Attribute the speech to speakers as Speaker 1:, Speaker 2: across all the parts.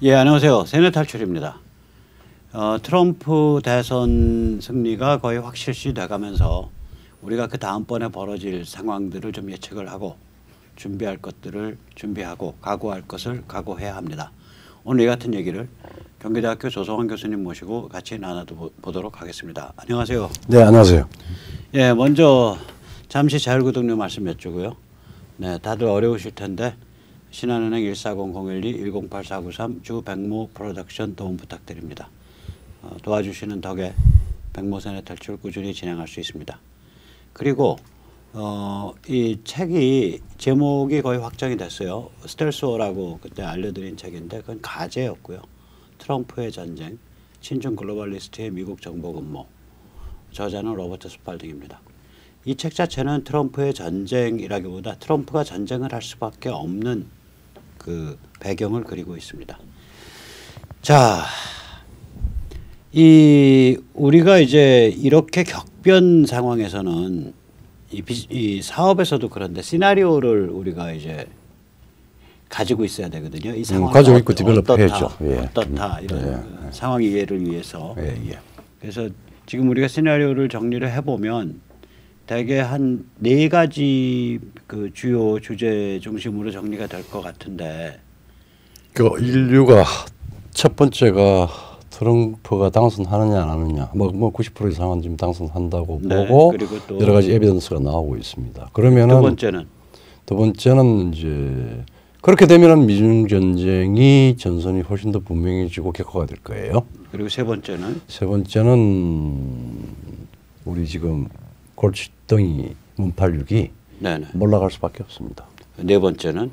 Speaker 1: 예, 안녕하세요. 세뇌 탈출입니다. 트럼프 대선 승리가 거의 확실시 돼가면서 우리가 그 다음번에 벌어질 상황들을 좀 예측을 하고 준비할 것들을 준비하고 각오할 것을 각오해야 합니다. 오늘 이 같은 얘기를 경기대학교 조성환 교수님 모시고 같이 나눠보도록 하겠습니다. 안녕하세요.
Speaker 2: 네, 안녕하세요.
Speaker 1: 예, 먼저 잠시 자율구독료 말씀 여쭈고요. 네, 다들 어려우실 텐데 신한은행 140-012-108493 주백모 프로덕션 도움 부탁드립니다. 도와주시는 덕에 백모 세뇌 탈출 꾸준히 진행할 수 있습니다. 그리고 이 책이 제목이 거의 확정이 됐어요. 스텔스워라고 그때 알려드린 책인데 그건 가제였고요. 트럼프의 전쟁, 친중 글로벌리스트의 미국 정보 근무, 저자는 로버트 스팔딩입니다. 이 책 자체는 트럼프의 전쟁이라기보다 트럼프가 전쟁을 할 수밖에 없는 그 배경을 그리고 있습니다. 자, 우리가 이제 이렇게 격변 상황에서는 이 사업에서도 그런데 시나리오를 우리가 이제 가지고 있어야 되거든요. 이 상황
Speaker 2: 가지고 있고 디벨롭해야죠.
Speaker 1: 어떻다 이런 상황 이해를 위해서.
Speaker 2: 예.
Speaker 1: 그래서 지금 우리가 시나리오를 정리를 해보면 대개 한 4가지 그 주요 주제 중심으로 정리가 될 것 같은데.
Speaker 2: 그 인류가 첫 번째가 트럼프가 당선하느냐 안 하느냐, 뭐 90% 이상은 지금 당선한다고 보고
Speaker 1: 그리고 또
Speaker 2: 여러 가지 에비던스가 나오고 있습니다. 그러면은 두 번째는 이제 그렇게 되면은 미중 전쟁이 전선이 훨씬 더 분명해지고 격화가 될 거예요.
Speaker 1: 그리고 세 번째는
Speaker 2: 우리 지금 골칫덩이 문팔육이 몰락할 수밖에 없습니다.
Speaker 1: 네 번째는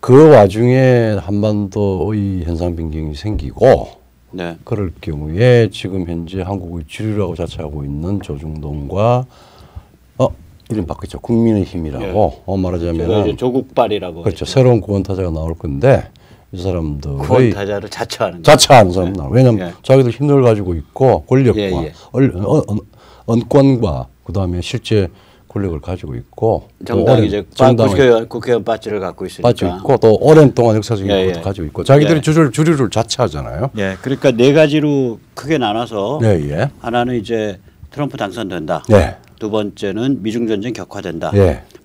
Speaker 2: 그 와중에 한반도의 현상 변경이 생기고 그럴 경우에 지금 현재 한국의 주류라고 자처하고 있는 조중동과 이름 바뀌었죠. 국민의힘이라고 말하자면
Speaker 1: 조국발이라고
Speaker 2: 그렇죠. 새로운 구원타자가 나올 건데 이 사람들의
Speaker 1: 구원타자를 자처하는
Speaker 2: 사람 왜냐하면 자기들 힘을 가지고 있고 권력과 언권과 그다음에 실제 권력을 가지고 있고
Speaker 1: 정당이 이제 국회의원 배지를 갖고 있으니까
Speaker 2: 있고 또 오랜 동안 역사적인 것도 가지고 있고 자기들이 주류를 자처하잖아요.
Speaker 1: 예, 그러니까 4가지로 크게 나눠서 하나는 이제 트럼프 당선된다. 두 번째는 미중 전쟁 격화된다.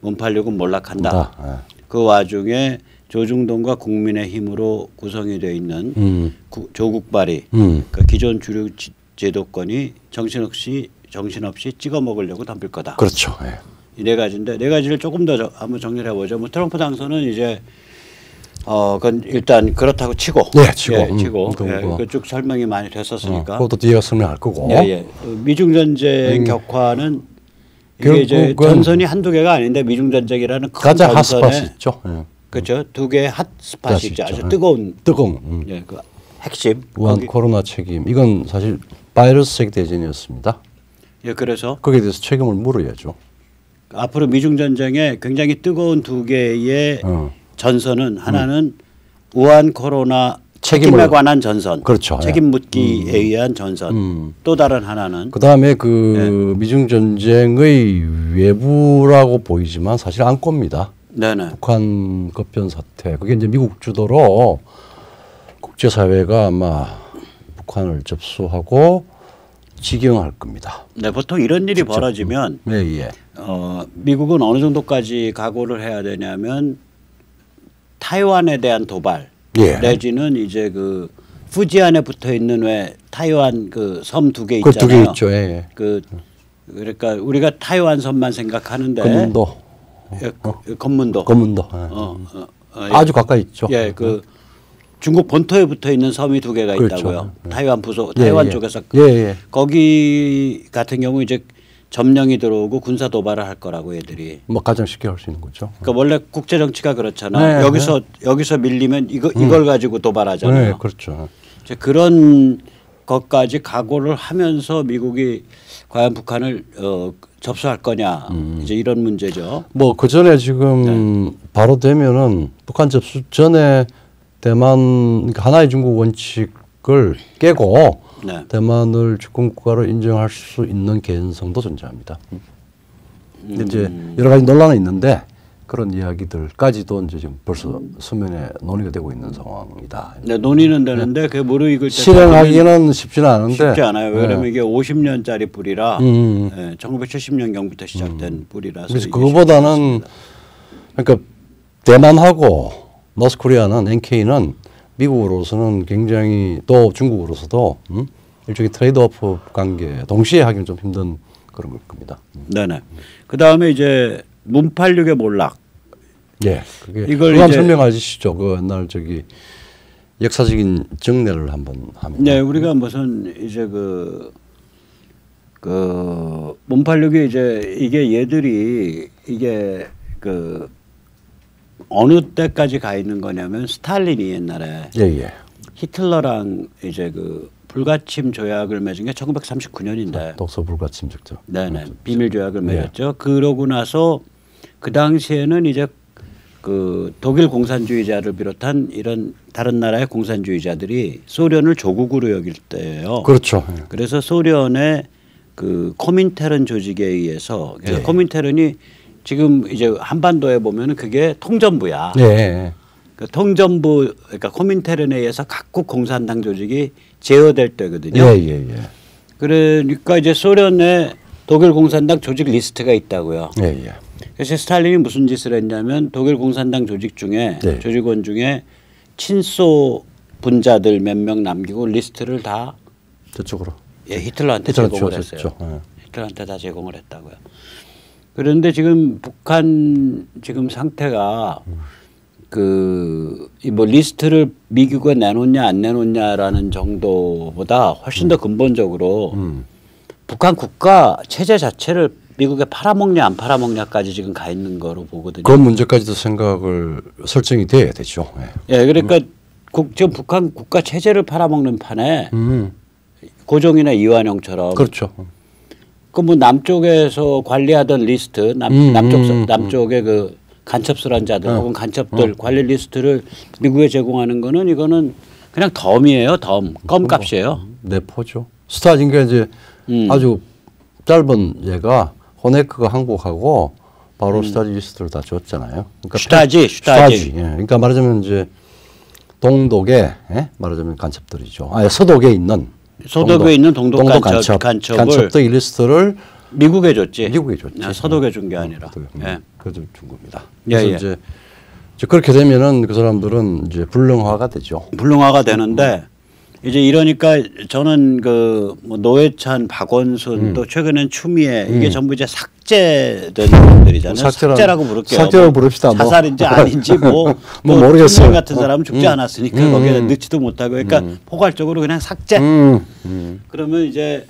Speaker 1: 문팔육은 몰락한다. 그 와중에 조중동과 국민의힘으로 구성이 되어 있는 조국발이 그러니까 기존 주류 제도권이 정신없이 찍어 먹으려고 덤빌 거다.
Speaker 2: 그렇죠.
Speaker 1: 이 4가지인데 4가지를 조금 더 한번 정리를 해보죠. 뭐 트럼프 당선은 이제 그건 일단 그렇다고 치고 쭉 설명이 많이 됐었으니까.
Speaker 2: 그것도 뒤에 설명할 거고.
Speaker 1: 미중 전쟁 격화는 이게 이제 전선이 한두 개가 아닌데 미중 전쟁이라는 큰
Speaker 2: 가장 핫스팟이 있죠.
Speaker 1: 그렇죠. 2개의 핫스팟이 있죠. 아주 뜨거운. 그 핵심.
Speaker 2: 우한 코로나 책임. 이건 사실 바이러스적 대전이었습니다.
Speaker 1: 그래서
Speaker 2: 거기에 대해서 책임을 물어야죠.
Speaker 1: 앞으로 미중 전쟁에 굉장히 뜨거운 2개의 전선은 하나는 우한 코로나 책임에 관한 전선,
Speaker 2: 그렇죠.
Speaker 1: 책임 묻기에 의한 전선. 또 다른 하나는
Speaker 2: 그다음에 미중 전쟁의 외부라고 보이지만 사실 안고입니다. 북한 급변 사태. 그게 이제 미국 주도로 국제사회가 아마 북한을 접수하고 직영할 겁니다.
Speaker 1: 보통 이런 일이 벌어지면 미국은 어느 정도까지 각오를 해야 되냐면 타이완에 대한 도발 내지는 이제 그 푸지안에 붙어 있는 왜 타이완 그 섬 2개 있잖아요.
Speaker 2: 2개 있죠.
Speaker 1: 그러니까 우리가 타이완 섬만 생각하는데
Speaker 2: 건문도 아주 가까이 있죠.
Speaker 1: 그 중국 본토에 붙어 있는 섬이 2개가 있다고요. 타이완 부속, 타이완 쪽에서 거기 같은 경우 이제 점령이 들어오고 군사 도발을 할 거라고 애들이.
Speaker 2: 뭐 가장 쉽게 할 수 있는 거죠.
Speaker 1: 그러니까 원래 국제 정치가 그렇잖아요. 여기서 밀리면 이걸 가지고 도발하잖아요.
Speaker 2: 그렇죠.
Speaker 1: 이제 그런 것까지 각오를 하면서 미국이 과연 북한을 접수할 거냐 이제 이런 문제죠.
Speaker 2: 뭐 그 전에 지금 바로 되면은 북한 접수 전에 대만 그러니까 하나의 중국 원칙을 깨고 대만을 주권 국가로 인정할 수 있는 개연성도 존재합니다. 근데 이제 여러 가지 논란은 있는데 그런 이야기들까지도 이제 지금 벌써 수면에 논의가 되고 있는 상황이다.
Speaker 1: 네, 논의는 되는데 그 무르익을 때
Speaker 2: 실행하기는 쉽지는 않은데
Speaker 1: 쉽지 않아요. 왜냐하면 이게 50년짜리 뿌리라 1970년경부터 시작된 뿌리라서
Speaker 2: 그래서 그거보다는 그러니까 대만하고 노스코리아는 NK는 미국으로서는 굉장히 또 중국으로서도 일종의 트레이드오프 관계 동시에 하기는 좀 힘든 그런 걸 겁니다.
Speaker 1: 네네. 그 다음에 이제 문팔육의 몰락.
Speaker 2: 예, 그게
Speaker 1: 이걸
Speaker 2: 그거
Speaker 1: 이제
Speaker 2: 설명해 주시죠. 그 옛날 저기 역사적인 정례를 한번 하면.
Speaker 1: 네, 우리가 무슨 이제 문팔육이 이제 이게 얘들이 이게 그 어느 때까지 가 있는 거냐면 스탈린이 옛날에
Speaker 2: 예.
Speaker 1: 히틀러랑 이제 그 불가침 조약을 맺은 게 1939년인데
Speaker 2: 독서 불가침적죠.
Speaker 1: 네네 비밀 조약을 맺었죠. 그러고 나서 그 당시에는 이제 그 독일 공산주의자를 비롯한 이런 다른 나라의 공산주의자들이 소련을 조국으로 여길 때예요.
Speaker 2: 그렇죠.
Speaker 1: 그래서 소련의 그 코민테른 조직에 의해서 코민테른이 지금 이제 한반도에 보면은 그게 통전부야.
Speaker 2: 예.
Speaker 1: 그 통전부 그러니까 코민테른에 의해서 각국 공산당 조직이 제어될 때거든요.
Speaker 2: 예.
Speaker 1: 그러니까 이제 소련의 독일 공산당 조직 리스트가 있다고요.
Speaker 2: 예.
Speaker 1: 그래서 스탈린이 무슨 짓을 했냐면 독일 공산당 조직 중에 조직원 중에 친소 분자들 몇 명 남기고 리스트를 다
Speaker 2: 저쪽으로.
Speaker 1: 예, 히틀러한테 제공을 했어요. 히틀러한테 다 제공을 했다고요. 그런데 지금 북한 지금 상태가 그 뭐 리스트를 미국에 내놓냐 안 내놓냐라는 정도보다 훨씬 더 근본적으로 북한 국가 체제 자체를 미국에 팔아먹냐 안 팔아먹냐까지 지금 가 있는 거로 보거든요.
Speaker 2: 그 문제까지도 생각을 설정이 돼야 되죠.
Speaker 1: 예, 그러니까 지금 북한 국가 체제를 팔아먹는 판에 고종이나 이완용처럼
Speaker 2: 그렇죠.
Speaker 1: 그 뭐 남쪽에서 관리하던 리스트 남쪽의 그 간첩술한 자들 혹은 간첩들 관리 리스트를 미국에 제공하는 거는 이거는 그냥 덤이에요. 껌값이에요.
Speaker 2: 내포죠. 스타lin가 이제 아주 짧은 예가 호네크가 항복하고 바로 스타지 리스트를 다 줬잖아요. 그러니까 슈타지. 예. 그러니까 말하자면 이제 동독에 말하자면 간첩들이죠. 서독에 있는 동독 간첩들 리스트를
Speaker 1: 미국에 줬지.
Speaker 2: 미국에 줬지.
Speaker 1: 서독에 준 게 아니라.
Speaker 2: 그래서 준 겁니다. 그래서 이제 그렇게 되면은 그 사람들은 이제 불능화가 되죠.
Speaker 1: 불능화가 되는데 이제 이러니까 저는 그 뭐 노회찬, 박원순 또 최근엔 추미애 이게 전부 이제 삭제된 분들이잖아요. 삭제라고 부를게요.
Speaker 2: 삭제라고 부릅시다.
Speaker 1: 자살인지 아닌지 뭐
Speaker 2: 모르겠어요.
Speaker 1: 추미애 같은 사람은 죽지 않았으니까 거기에 넣지도 못하고 그러니까 포괄적으로 그냥 삭제. 그러면 이제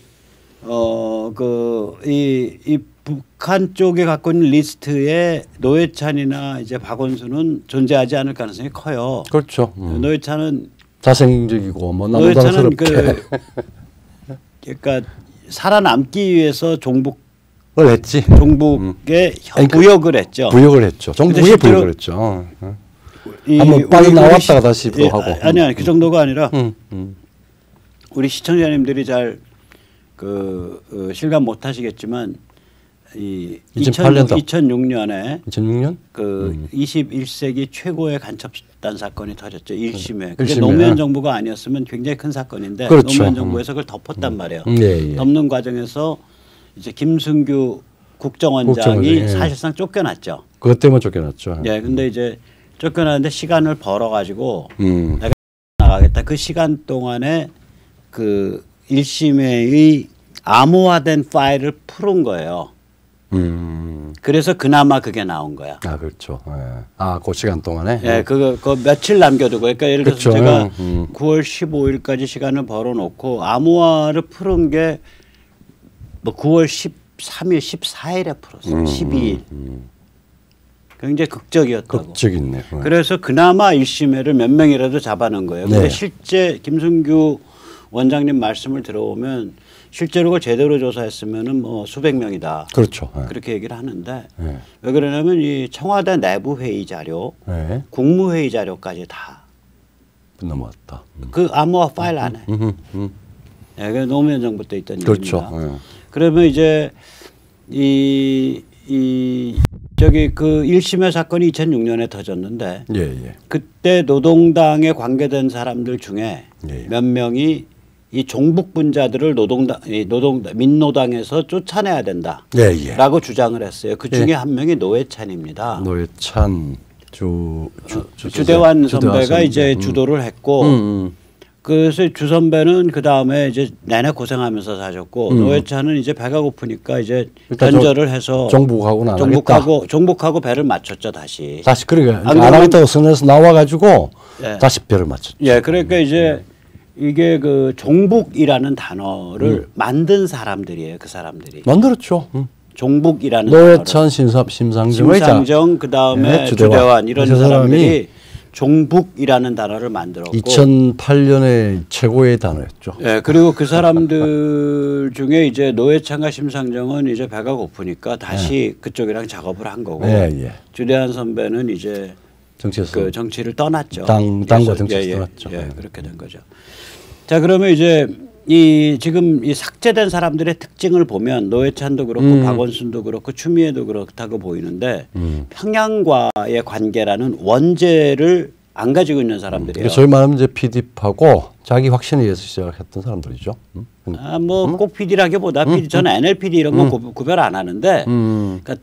Speaker 1: 이 북한 쪽에 갖고 있는 리스트에 노회찬이나 이제 박원순은 존재하지 않을 가능성이 커요.
Speaker 2: 그렇죠.
Speaker 1: 노회찬은
Speaker 2: 자생적이고 뭐
Speaker 1: 노회찬은
Speaker 2: 남자스럽게
Speaker 1: 그러니까 살아남기 위해서 종북에 부역을 했죠.
Speaker 2: 부역을 했죠. 종북에 부역을 했죠. 한번 빠져나왔다가 다시 또 하고.
Speaker 1: 아니 그 정도가 아니라 우리 시청자님들이 잘 실감 못 하시겠지만 2006년에
Speaker 2: 2006년
Speaker 1: 그 21세기 최고의 간첩단 사건이 터졌죠. 1심에. 그게 노무현 정부가 아니었으면 굉장히 큰 사건인데 노무현 정부에서 그걸 덮었단 말이에요. 덮는 과정에서 이제 김승규 국정원장이 사실상 쫓겨났죠.
Speaker 2: 그것 때문에 쫓겨났죠.
Speaker 1: 예, 근데 이제 쫓겨났는데 시간을 벌어 가지고 내가 나가겠다. 그 시간 동안에 그 1심의 암호화된 파일을 풀은 거예요. 그래서 그나마 그게 나온 거야.
Speaker 2: 아, 그렇죠. 그 시간 동안에?
Speaker 1: 예, 그거 며칠 남겨두고. 그러니까 예를 들어서 제가 9월 15일까지 시간을 벌어놓고 암호화를 푸른 게 뭐 9월 13일, 14일에 풀었어요. 12일. 굉장히 극적이었다고.
Speaker 2: 극적이네.
Speaker 1: 그래서 그나마 1심회를 몇 명이라도 잡아놓은 거예요. 근데 실제 김승규 원장님 말씀을 들어보면 실제로 그걸 제대로 조사했으면은 뭐 수백 명이다.
Speaker 2: 그렇죠.
Speaker 1: 그렇게 얘기를 하는데 왜 그러냐면 이 청와대 내부 회의 자료, 국무회의 자료까지 다
Speaker 2: 넘어왔다.
Speaker 1: 그 암호화 파일 안에. 그 노무현 정부 때 있던
Speaker 2: 그렇죠.
Speaker 1: 일입니다. 그러면 이제 이 저기 그 1심의 사건이 2006년에 터졌는데
Speaker 2: 예, 예.
Speaker 1: 그때 노동당에 관계된 사람들 중에
Speaker 2: 예.
Speaker 1: 몇 명이 이 종북 분자들을 민노당에서 쫓아내야 된다라고
Speaker 2: 예, 예.
Speaker 1: 주장을 했어요. 그 중에
Speaker 2: 예.
Speaker 1: 한 명이 노회찬입니다.
Speaker 2: 노회찬
Speaker 1: 주대환 선배가 이제 주도를 했고 그래서 주 선배는 그 다음에 이제 내내 고생하면서 사셨고 노회찬은 이제 배가 고프니까 이제 변절을 해서 종북하고 배를 맞췄죠 다시.
Speaker 2: 그러니까 안 하겠다고 선에서 나와가지고
Speaker 1: 예.
Speaker 2: 다시 배를 맞췄죠.
Speaker 1: 예, 그러니까 이제 이게 그 종북이라는 단어를 만든 사람들이에요. 그 사람들이
Speaker 2: 만들었죠.
Speaker 1: 종북이라는
Speaker 2: 노회찬, 심상정,
Speaker 1: 그 다음에 주대환 이런 사람들이 종북이라는 단어를 만들었고
Speaker 2: 2008년에 최고의 단어였죠.
Speaker 1: 예, 그리고 그 사람들 중에 이제 노회찬과 심상정은 이제 배가 고프니까 다시 그쪽이랑 작업을 한 거고 주대환 선배는 이제 정치를 떠났죠.
Speaker 2: 당과 정치에서 떠났죠.
Speaker 1: 그렇게 된 거죠. 자, 그러면 이제 지금 이 삭제된 사람들의 특징을 보면 노회찬도 그렇고 박원순도 그렇고 추미애도 그렇다고 보이는데 평양과의 관계라는 원죄를 안 가지고 있는 사람들이에요.
Speaker 2: 소위 말하면 이제 PD하고 자기 확신에 의해서 시작했던 사람들이죠.
Speaker 1: 뭐 꼭 PD라기보다 저는 NLPD 이런 건 구별 안 하는데 그러니까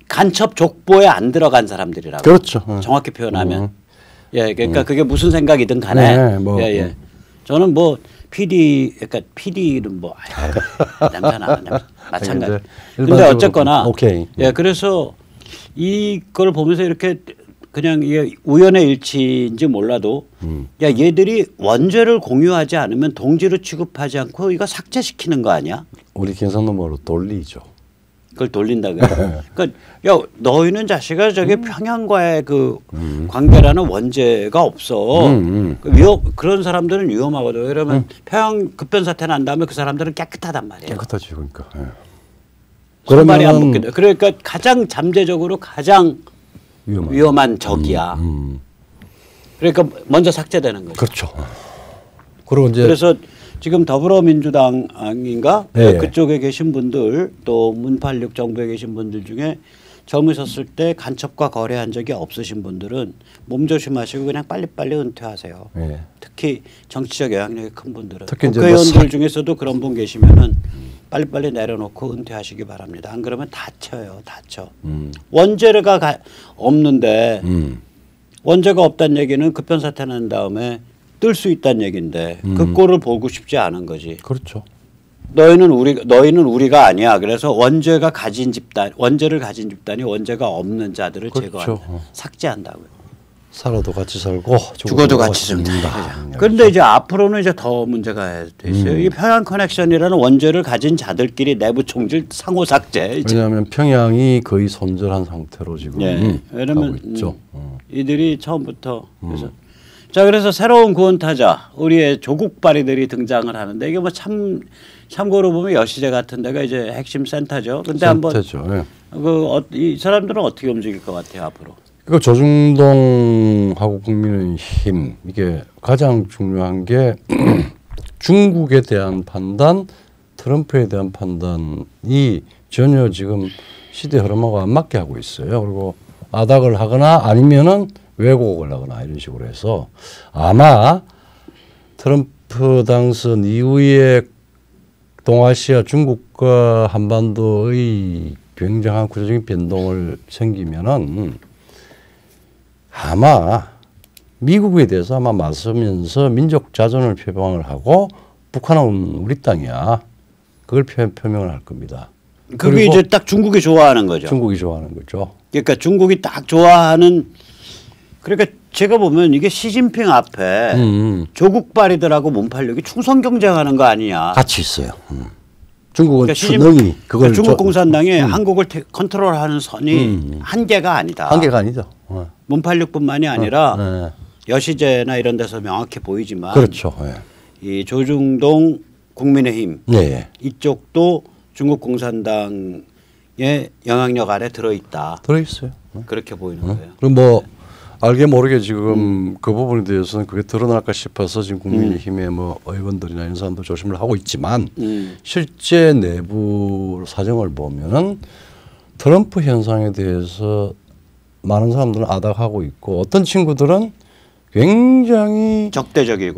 Speaker 1: 간첩 족보에 안 들어간 사람들이라고.
Speaker 2: 그렇죠.
Speaker 1: 정확히 표현하면. 예, 그러니까 그게 무슨 생각이든 간에. 예. 저는 뭐 그러니까 PD는 뭐 냄새나 마찬가지. 근데 어쨌거나 예, 그래서 이걸 보면서 이렇게 그냥 이게 우연의 일치인지 몰라도 야, 얘들이 원죄를 공유하지 않으면 동지로 취급하지 않고 이거 삭제시키는 거 아니야?
Speaker 2: 우리 경상도말로 돌리죠.
Speaker 1: 그걸 돌린다 그래. 그러니까 야, 너희는 자식아 저게 평양과의 그 관계라는 원죄가 없어. 그런 사람들은 위험하거든. 왜냐면 평양 급변 사태 난 다음에 그 사람들은 깨끗하단 말이야.
Speaker 2: 깨끗하지 그러니까.
Speaker 1: 손발이 안 먹게 돼. 그러니까 가장 잠재적으로 가장 위험한 적이야. 그러니까 먼저 삭제되는 거죠.
Speaker 2: 그렇죠. 그리고 이제
Speaker 1: 그래서 지금 더불어민주당인가 그쪽에 계신 분들 또 문86 정부에 계신 분들 중에 젊으셨을 때 간첩과 거래한 적이 없으신 분들은 몸조심하시고 그냥 빨리빨리 은퇴하세요. 특히 정치적 영향력이 큰 분들은 국회의원들 중에서도 그런 분 계시면은 빨리빨리 내려놓고 은퇴하시기 바랍니다. 안 그러면 다쳐요. 다쳐. 원죄가 없는데 원죄가 없다는 얘기는 급변 사태 난 다음에 뜰 수 있다는 얘기인데 그 꼴을 보고 싶지 않은 거지.
Speaker 2: 그렇죠.
Speaker 1: 너희는 우리가 아니야. 그래서 원죄를 가진 집단이 원죄가 없는 자들을 제거한다. 삭제한다고요.
Speaker 2: 살아도 같이 살고
Speaker 1: 죽어도 같이 삽니다. 그런데 이제 앞으로는 이제 더 문제가 돼 있어요. 이 평양 커넥션이라는 원죄를 가진 자들끼리 내부 총질 상호 삭제.
Speaker 2: 왜냐하면 평양이 거의 손절한 상태로 지금
Speaker 1: 왜냐면
Speaker 2: 하고 있죠.
Speaker 1: 이들이 처음부터 그래서 새로운 구원타자 우리의 조국발이들이 등장을 하는데 이게 뭐 참고로 보면 여시제 같은 데가 이제 핵심 센터죠. 근데 한번 이 사람들은 어떻게 움직일 것 같아요 앞으로?
Speaker 2: 그 조중동하고 국민의힘 이게 가장 중요한 게 중국에 대한 판단, 트럼프에 대한 판단이 전혀 지금 시대 흐름하고 안 맞게 하고 있어요. 그리고 아닥을 하거나 아니면은 왜곡을 하거나 이런 식으로 해서 아마 트럼프 당선 이후에 동아시아 중국과 한반도의 굉장한 구조적인 변동을 생기면은 아마 미국에 대해서 아마 맞서면서 민족 자존을 표방을 하고 북한은 우리 땅이야. 그걸 표명을 할 겁니다.
Speaker 1: 그게 이제 딱 중국이 좋아하는 거죠.
Speaker 2: 중국이 좋아하는 거죠.
Speaker 1: 그러니까 중국이 딱 좋아하는 그러니까 제가 보면 이게 시진핑 앞에 조국발이들하고 문팔력이 충성 경쟁하는 거 아니냐.
Speaker 2: 같이 있어요. 중국은
Speaker 1: 그러니까
Speaker 2: 추능이 그걸
Speaker 1: 중국 공산당이 한국을 컨트롤하는 선이 한계가 아니다.
Speaker 2: 한계가 아니죠.
Speaker 1: 문팔력뿐만이 아니라 여시제나 이런 데서 명확히 보이지만
Speaker 2: 그렇죠.
Speaker 1: 이 조중동 국민의힘 이쪽도 중국 공산당의 영향력 아래 들어있다.
Speaker 2: 들어있어요.
Speaker 1: 그렇게 보이는 거예요.
Speaker 2: 그럼 뭐 알게 모르게 지금 그 부분에 대해서는 그게 드러날까 싶어서 지금 국민의힘의 뭐 의원들이나 이런 사람도 조심을 하고 있지만 실제 내부 사정을 보면은 트럼프 현상에 대해서 많은 사람들은 아닥하고 있고 어떤 친구들은 굉장히 적대적이고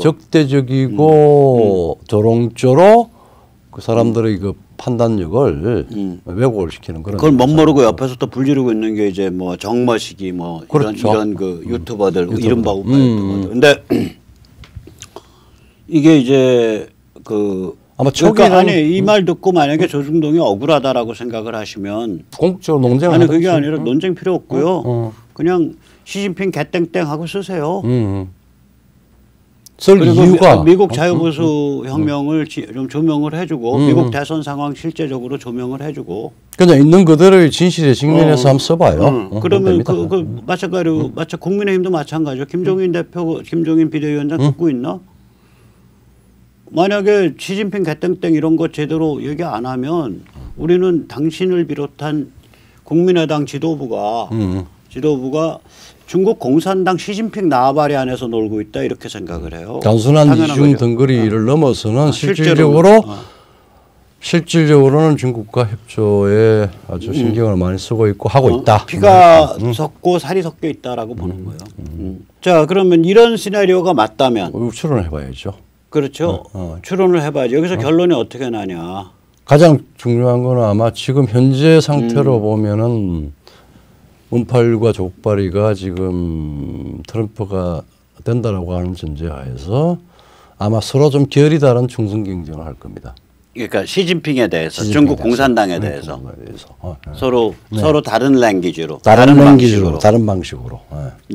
Speaker 2: 조롱조로 그 사람들의 그 판단력을 왜곡을 시키는 그런.
Speaker 1: 그걸 멋모르고 옆에서 또 불지르고 있는 게 이제 뭐 정머시기 뭐
Speaker 2: 그렇죠.
Speaker 1: 이런 그 유튜버들 이른바 우파 유튜버들. 근데 이게 이제 그
Speaker 2: 아마
Speaker 1: 그러니까 아니 이 말 듣고 만약에 조중동이 억울하다라고 생각을 하시면
Speaker 2: 공적으로 논쟁을
Speaker 1: 아니 그게 아니라 논쟁 필요 없고요. 그냥 시진핑 개땡땡 하고 쓰세요.
Speaker 2: 쓸
Speaker 1: 그리고
Speaker 2: 이유가
Speaker 1: 미국 자유보수 혁명을 좀 조명을 해주고 미국 대선 상황 실제적으로 조명을 해주고
Speaker 2: 그냥 있는 그대로의 진실에 직면해서 한번 써봐요.
Speaker 1: 그러면 그 마찬가지로 국민의힘도 마찬가지죠. 김종인 대표, 김종인 비대위원장 듣고 있나? 만약에 시진핑 개땡땡 이런 거 제대로 얘기 안 하면 우리는 당신을 비롯한 국민의당 지도부가 중국 공산당 시진핑 나발이 안에서 놀고 있다 이렇게 생각을 해요.
Speaker 2: 단순한 이중 덩거리를 넘어서는 실질적으로는 중국과 협조에 아주 신경을 많이 쓰고 있고 하고 있다.
Speaker 1: 피가 섞고 살이 섞여 있다라고 보는 거예요. 자 그러면 이런 시나리오가 맞다면
Speaker 2: 추론을 해봐야죠.
Speaker 1: 그렇죠. 추론을 해봐야죠. 여기서 결론이 어떻게 나냐.
Speaker 2: 가장 중요한 거는 아마 지금 현재 상태로 보면은 문팔과 족발이가 지금 트럼프가 된다라고 하는 전제하에서 아마 서로 좀 결이 다른 충성 경쟁을 할 겁니다.
Speaker 1: 그러니까 시진핑에 대해서 중국 공산당에 대해서 서로 다른 랭귀지로
Speaker 2: 다른 방식으로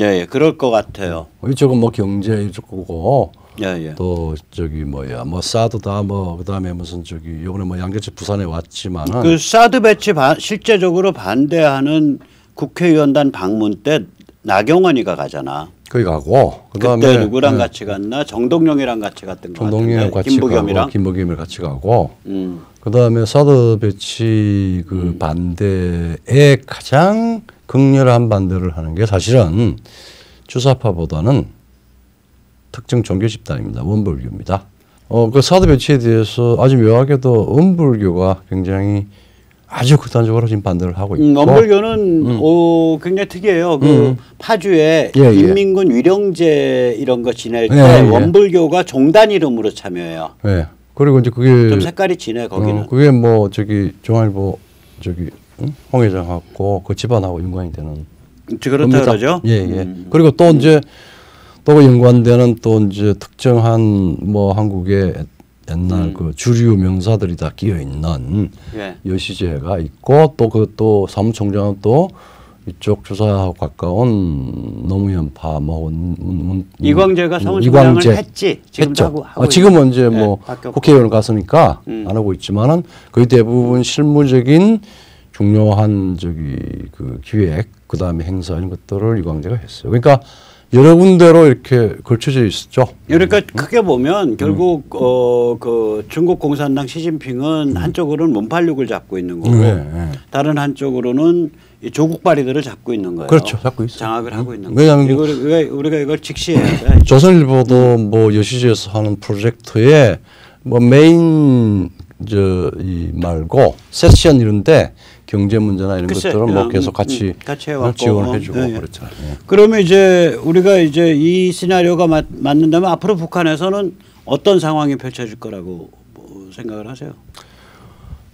Speaker 1: 예, 그럴 것 같아요.
Speaker 2: 이쪽은 뭐 경제 이쪽이고
Speaker 1: 예.
Speaker 2: 또 저기 뭐 사드다 뭐 그다음에 무슨 저기 요번에 뭐 양재치 부산에 왔지만은
Speaker 1: 그 사드 배치 실제적으로 반대하는 국회의원단 방문 때 나경원이가 가잖아.
Speaker 2: 거기 가고
Speaker 1: 그다음에 그때 누구랑 같이 갔나? 정동영이랑 같이 갔던 거 같은데.
Speaker 2: 정동영이랑 같이 가고 김부겸이랑 같이 가고 그다음에 사드 배치 그 반대에 가장 극렬한 반대를 하는 게 사실은 주사파보다는 특정 종교 집단입니다. 원불교입니다. 그 사드 배치에 대해서 아주 묘하게도 원불교가 굉장히 아주 극단적으로 지금 반대를 하고 있고
Speaker 1: 원불교는 굉장히 특이해요. 그 파주에 인민군 위령제 이런 거 지낼 때 원불교가 종단 이름으로 참여해요.
Speaker 2: 네. 그리고 이제 그게
Speaker 1: 좀 색깔이 진해 거기는.
Speaker 2: 그게 뭐 저기 중앙일보 저기 홍 회장하고 그 집안하고 연관이 되는.
Speaker 1: 그렇다 그러죠.
Speaker 2: 예. 그리고 또 이제 또 연관되는 또 이제 특정한 뭐 한국의 옛날 그 주류 명사들이 다 끼어 있는 여시제가 있고 또 또 사무총장은 또 이쪽 주사하고 가까운 노무현파 뭐
Speaker 1: 이광재가 사무총장을 했지.
Speaker 2: 했죠. 지금은 이제 뭐 국회의원 갔으니까 안 하고 있지만은 거의 대부분 실무적인 중요한 저기 그 기획 그다음에 행사 이런 것들을 이광재가 했어요. 그러니까 여러 군데로 이렇게 걸쳐져 있었죠.
Speaker 1: 그러니까 크게 보면 결국 그 중국 공산당 시진핑은 한쪽으로는 문팔육을 잡고 있는 거고 다른 한쪽으로는 이 조국발이들을 잡고 있는 거예요.
Speaker 2: 그렇죠, 잡고 있어요.
Speaker 1: 장악을 하고 있는 거예요. 왜냐하면 우리가 이걸 직시해야 돼.
Speaker 2: 조선일보도 뭐 여시지에서 하는 프로젝트에 뭐 메인 이 말고 세션 이런데 경제 문제나 이런 것들은 뭐 계속 같이 지원해주고 그렇잖아요.
Speaker 1: 그러면 이제 우리가 이제 이 시나리오가 맞는다면 앞으로 북한에서는 어떤 상황이 펼쳐질 거라고 생각을 하세요?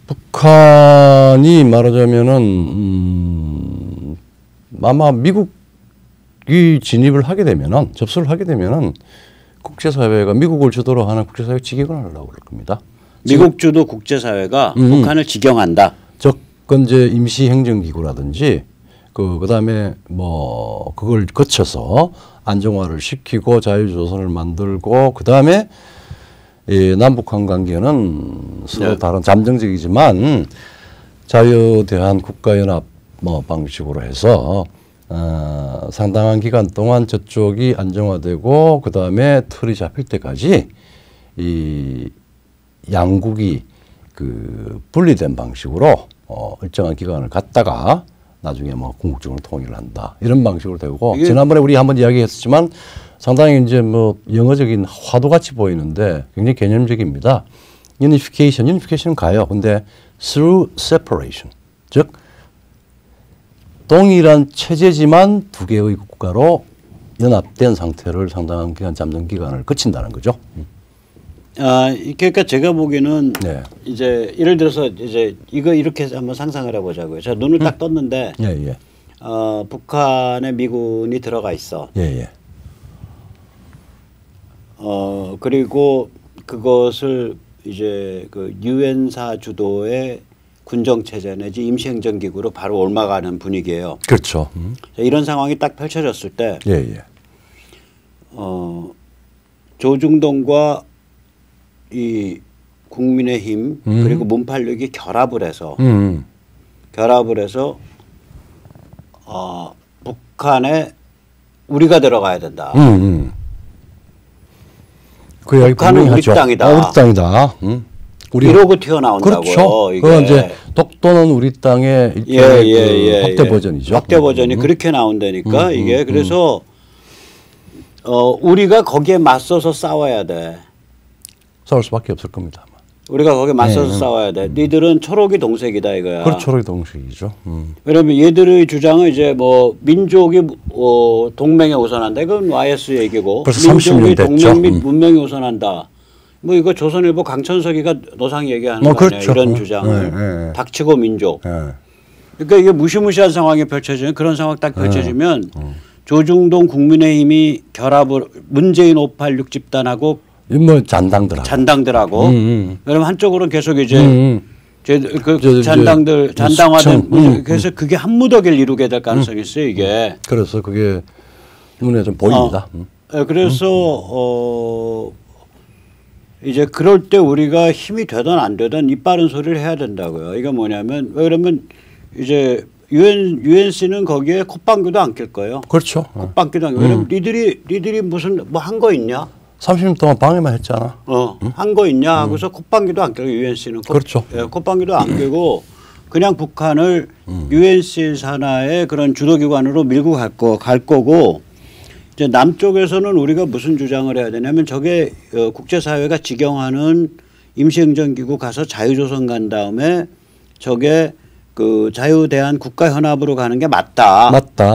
Speaker 2: 북한이 말하자면은 아마 미국이 진입을 하게 되면은 접수를 하게 되면은 국제사회가 미국을 주도로 하는 국제사회 직역을 하려고 그럴 겁니다.
Speaker 1: 미국 주도 국제사회가 북한을 직영한다.
Speaker 2: 그건 이제 임시행정기구라든지 그다음에 뭐 그걸 거쳐서 안정화를 시키고 자유조선을 만들고 그다음에 이 남북한 관계는 서로 다른 잠정적이지만 자유대한 국가연합 뭐 방식으로 해서 상당한 기간 동안 저쪽이 안정화되고 그다음에 틀이 잡힐 때까지 이 양국이 그 분리된 방식으로 일정한 기간을 갖다가 나중에 뭐 궁극적으로 통일을 한다 이런 방식으로 되고 지난번에 우리 한번 이야기했었지만 상당히 이제 뭐 영어적인 화두같이 보이는데 굉장히 개념적입니다. 유니피케이션은 가요. 근데 through separation 즉 동일한 체제지만 두 개의 국가로 연합된 상태를 상당한 기간 잡는 기간을 거친다는 거죠.
Speaker 1: 그러니까 제가 보기에는
Speaker 2: 네.
Speaker 1: 이제 예를 들어서 이제 이거 이렇게 한번 상상을 해보자고요. 자, 눈을 딱 떴는데
Speaker 2: 예.
Speaker 1: 북한에 미군이 들어가 있어.
Speaker 2: 예.
Speaker 1: 그리고 그것을 이제 그 유엔사 주도의 군정 체제 내지 임시행정 기구로 바로 옮아가는 분위기예요.
Speaker 2: 그렇죠.
Speaker 1: 자, 이런 상황이 딱 펼쳐졌을 때
Speaker 2: 예.
Speaker 1: 조중동과 이 국민의힘 그리고 문팔육이 결합을 해서 북한에 우리가 들어가야 된다.
Speaker 2: 그 이야기
Speaker 1: 북한은 우리
Speaker 2: 하죠.
Speaker 1: 땅이다.
Speaker 2: 우리 땅이다.
Speaker 1: 이러고 튀어나온다고요.
Speaker 2: 그렇죠.
Speaker 1: 이게.
Speaker 2: 그건 이제 독도는 우리 땅의 일종의 그 확대 버전이죠.
Speaker 1: 확대 버전이 그렇게 나온다니까 이게 그래서 우리가 거기에 맞서서 싸워야 돼.
Speaker 2: 싸울 수밖에 없을 겁니다.
Speaker 1: 우리가 거기에 맞서서 싸워야 돼. 니들은 초록이 동색이다 이거야.
Speaker 2: 그렇죠. 초록이 동식이죠.
Speaker 1: 왜냐면 얘들의 주장은 이제 뭐 민족이 동맹에 우선한다. 이건 YS 얘기고.
Speaker 2: 벌써 30년 됐죠.
Speaker 1: 동맹 및 문명이 우선한다. 뭐 이거 조선일보 강천석이가 노상 얘기하는 거 아니야.
Speaker 2: 그렇죠.
Speaker 1: 이런 주장을. 닥치고 민족.
Speaker 2: 예.
Speaker 1: 그러니까 이게 무시무시한 상황이 펼쳐지면 그런 상황 딱 펼쳐지면 조중동 국민의힘이 결합을 문재인 586 집단하고
Speaker 2: 뭐 잔당들하고.
Speaker 1: 그러면 한쪽으로는 계속 이제 잔당화된 그래서 그게 한 무더기를 이루게 될 가능성이 있어요 이게.
Speaker 2: 그래서 그게 눈에 좀 보입니다.
Speaker 1: 그래서 이제 그럴 때 우리가 힘이 되든 안 되든 입 바른 소리를 해야 된다고요. 이게 뭐냐면 그러면 이제 UNC는 거기에 콧방귀도 안 낄 거예요.
Speaker 2: 그렇죠.
Speaker 1: 콧방귀도 안 껴요. 왜냐면 니들이 무슨 뭐 한 거 있냐?
Speaker 2: 30년 동안 방해만 했잖아.
Speaker 1: 한 거 있냐 하고서 콧방귀도 안 껴요. UNC는.
Speaker 2: 그렇죠.
Speaker 1: 콧방귀도 안 껴고 그냥 북한을 UNC 산하의 그런 주도기관으로 밀고 갈 거고 이제 남쪽에서는 우리가 무슨 주장을 해야 되냐면 저게 국제사회가 지경하는 임시행정기구 가서 자유조선 간 다음에 저게 그 자유대한 국가연합으로 가는 게 맞다.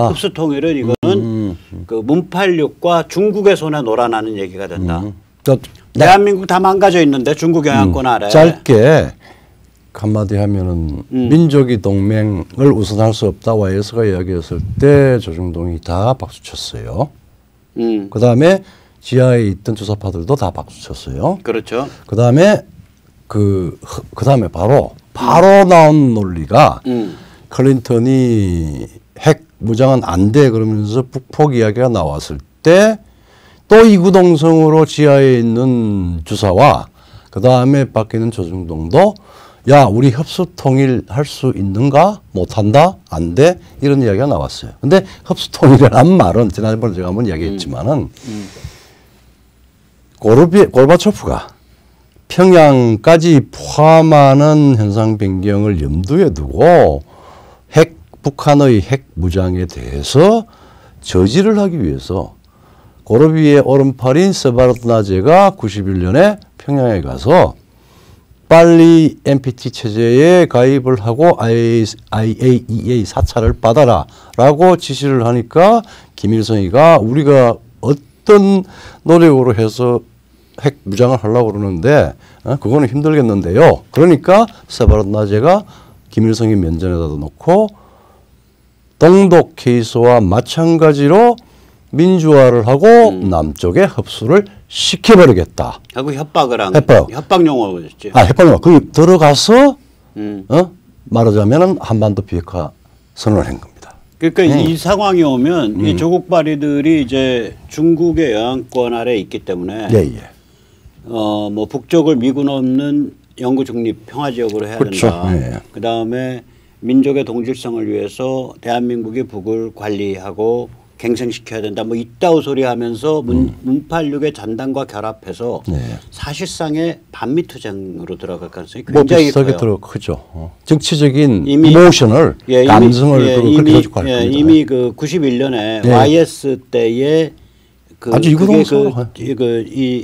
Speaker 1: 흡수통일은 이거는 그 문팔육과 중국의 손에 놀아나는 얘기가 된다. 대한민국 다 망가져 있는데 중국 영향권 아래.
Speaker 2: 짧게 한마디 하면은 민족이 동맹을 우선할 수 없다 YS가 이야기했을 때 조중동이 다 박수쳤어요. 그다음에 지하에 있던 주사파들도 다 박수쳤어요.
Speaker 1: 그렇죠.
Speaker 2: 그다음에 그다음에 바로 나온 논리가 클린턴이 핵 무장은 안 돼 그러면서 북폭 이야기가 나왔을 때 또 이구동성으로 지하에 있는 주사와 그다음에 밖에 있는 조중동도 야 우리 흡수 통일할 수 있는가 못한다 안 돼 이런 이야기가 나왔어요. 근데 흡수 통일이라는 말은 지난번에 제가 한번 이야기했지만은 고르바초프가 평양까지 포함하는 현상 변경을 염두에 두고 북한의 핵 무장에 대해서 저지를 하기 위해서 고르비의 오른팔인 세바르드나제가 91년에 평양에 가서 빨리 NPT 체제에 가입을 하고 IAEA 사찰을 받아라라고 지시를 하니까 김일성이가 우리가 어떤 노력으로 해서 핵 무장을 하려고 그러는데 그거는 힘들겠는데요. 그러니까 세바르드나제가 김일성이 면전에다 놓고 동독 케이스와 마찬가지로 민주화를 하고 남쪽에 흡수를 시켜버리겠다.
Speaker 1: 하고 협박을 한 협박 용어였지.
Speaker 2: 협박 용어. 거기 들어가서 말하자면은 한반도 비핵화 선언을 한 겁니다.
Speaker 1: 그러니까 이 상황이 오면 이 조국 발이들이 이제 중국의 영향권 아래 있기 때문에 뭐 북쪽을 미군 없는 영구 중립 평화 지역으로 해야 된다. 그 다음에 민족의 동질성을 위해서 대한민국이 북을 관리하고 갱생시켜야 된다. 뭐 이따오 소리 하면서 문팔육의 잔당과 결합해서 사실상의 반미투쟁으로 들어갈 가능성이 굉장히
Speaker 2: 비슷하게
Speaker 1: 커요.
Speaker 2: 크죠. 정치적인 이모셔널 감성을 그렇게 가지고 갈 겁니다.
Speaker 1: 이미 그 91년에 YS 때에
Speaker 2: 아주 이구동성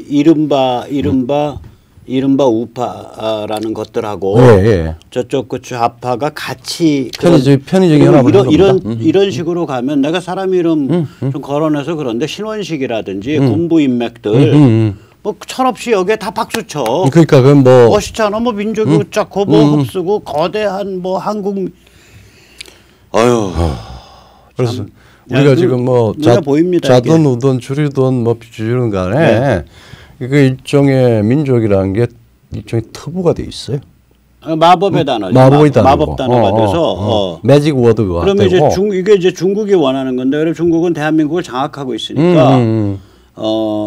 Speaker 1: 이른바 이른바 우파라는 것들하고
Speaker 2: 예.
Speaker 1: 저쪽 그 좌파가 같이
Speaker 2: 편의적 연합을
Speaker 1: 이런 식으로 가면 내가 사람 이름 좀 거론해서 그런데 신원식이라든지 군부 인맥들 뭐 철없이 여기에 다 박수 쳐.
Speaker 2: 그러니까 그건 뭐
Speaker 1: 멋있잖아. 뭐 민족이 웃자고 뭐 흡수고 거대한 뭐 한국. 아유.
Speaker 2: 그래서 우리가 지금 뭐 자든 우든 줄이든 뭐 비줄이든 간에 이거 일종의 민족이라는 게 일종의 터부가 돼 있어요.
Speaker 1: 마법의 단어죠. 마법 단어가 돼서
Speaker 2: 매직 워드가
Speaker 1: 그러면 되고. 이제 이게 이제 중국이 원하는 건데 그럼 중국은 대한민국을 장악하고 있으니까